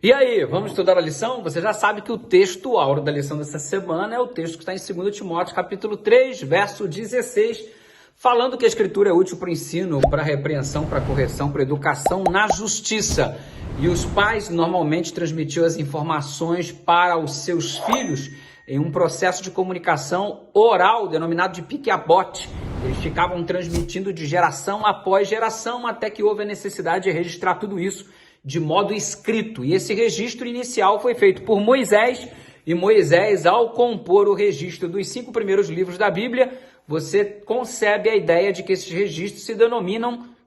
E aí, vamos estudar a lição? Você já sabe que o texto áureo da lição dessa semana é o texto que está em 2 Timóteo, capítulo 3, verso 16, falando que a escritura é útil para o ensino, para a repreensão, para a correção, para a educação na justiça. E os pais normalmente transmitiam as informações para os seus filhos em um processo de comunicação oral, denominado de pique-a-bote. Eles ficavam transmitindo de geração após geração, até que houve a necessidade de registrar tudo isso de modo escrito. E esse registro inicial foi feito por Moisés, e Moisés, ao compor o registro dos 5 primeiros livros da Bíblia, você concebe a ideia de que esses registros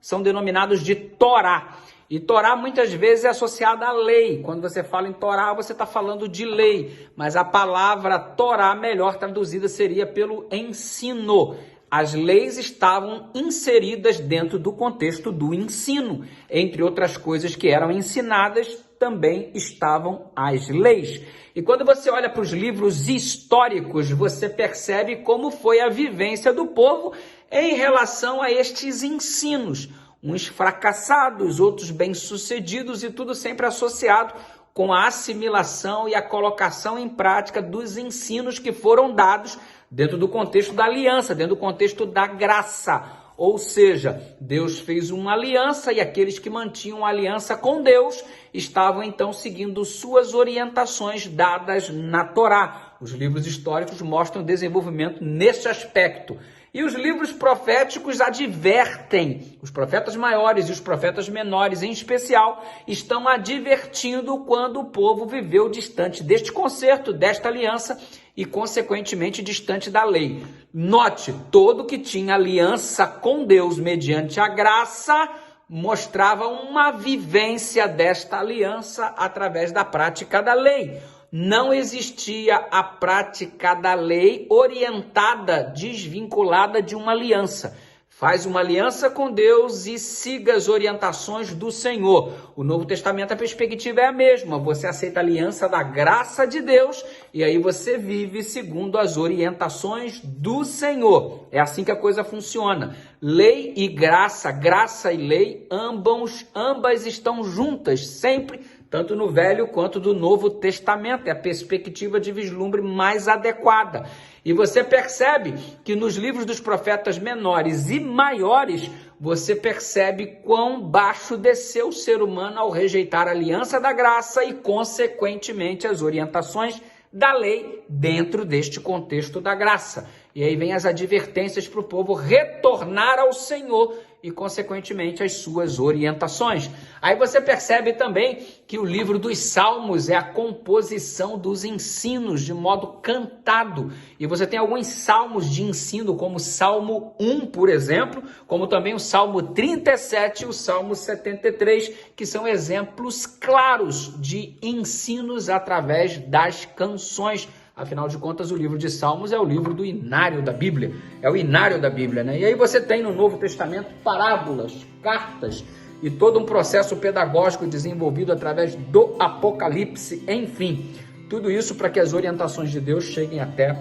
são denominados de Torá. E Torá muitas vezes é associada à lei. Quando você fala em Torá, você está falando de lei, mas a palavra Torá, melhor traduzida, seria pelo ensino. As leis estavam inseridas dentro do contexto do ensino. Entre outras coisas que eram ensinadas, também estavam as leis. E quando você olha para os livros históricos, você percebe como foi a vivência do povo em relação a estes ensinos. Uns fracassados, outros bem-sucedidos, e tudo sempre associado com a assimilação e a colocação em prática dos ensinos que foram dados dentro do contexto da aliança, dentro do contexto da graça. Ou seja, Deus fez uma aliança e aqueles que mantinham a aliança com Deus estavam então seguindo suas orientações dadas na Torá. Os livros históricos mostram desenvolvimento nesse aspecto. E os livros proféticos advertem, os profetas maiores e os profetas menores em especial, estão advertindo quando o povo viveu distante deste concerto, desta aliança e, consequentemente, distante da lei. Note, todo que tinha aliança com Deus mediante a graça mostrava uma vivência desta aliança através da prática da lei. Não existia a prática da lei orientada, desvinculada de uma aliança. Faz uma aliança com Deus e siga as orientações do Senhor. O Novo Testamento, a perspectiva é a mesma. Você aceita a aliança da graça de Deus e aí você vive segundo as orientações do Senhor. É assim que a coisa funciona. Lei e graça, graça e lei, ambas estão juntas, sempre, tanto no Velho quanto do Novo Testamento. É a perspectiva de vislumbre mais adequada. E você percebe que nos livros dos profetas menores e maiores, você percebe quão baixo desceu o ser humano ao rejeitar a aliança da graça e, consequentemente, as orientações da lei dentro deste contexto da graça. E aí vem as advertências para o povo retornar ao Senhor e, consequentemente, as suas orientações. Aí você percebe também que o livro dos Salmos é a composição dos ensinos de modo cantado. E você tem alguns salmos de ensino, como o Salmo 1, por exemplo, como também o Salmo 37 e o Salmo 73, que são exemplos claros de ensinos através das canções. Afinal de contas, o livro de Salmos é o livro do inário da Bíblia. É o inário da Bíblia, né? E aí você tem no Novo Testamento parábolas, cartas e todo um processo pedagógico desenvolvido através do Apocalipse. Enfim, tudo isso para que as orientações de Deus cheguem até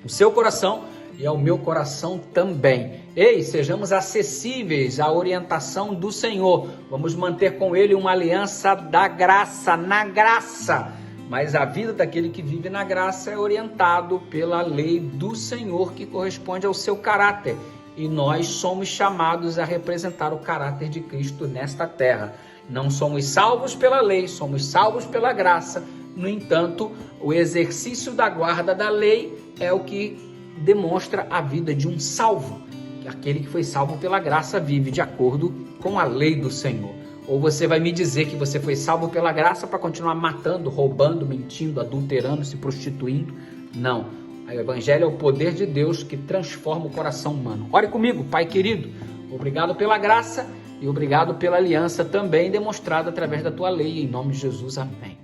o seu coração e ao meu coração também. Ei, sejamos acessíveis à orientação do Senhor. Vamos manter com Ele uma aliança da graça, na graça. Mas a vida daquele que vive na graça é orientado pela lei do Senhor, que corresponde ao seu caráter. E nós somos chamados a representar o caráter de Cristo nesta terra. Não somos salvos pela lei, somos salvos pela graça. No entanto, o exercício da guarda da lei é o que demonstra a vida de um salvo. Aquele que foi salvo pela graça vive de acordo com a lei do Senhor. Ou você vai me dizer que você foi salvo pela graça para continuar matando, roubando, mentindo, adulterando, se prostituindo? Não. O Evangelho é o poder de Deus que transforma o coração humano. Ore comigo, Pai querido. Obrigado pela graça e obrigado pela aliança também demonstrada através da Tua lei. Em nome de Jesus, amém.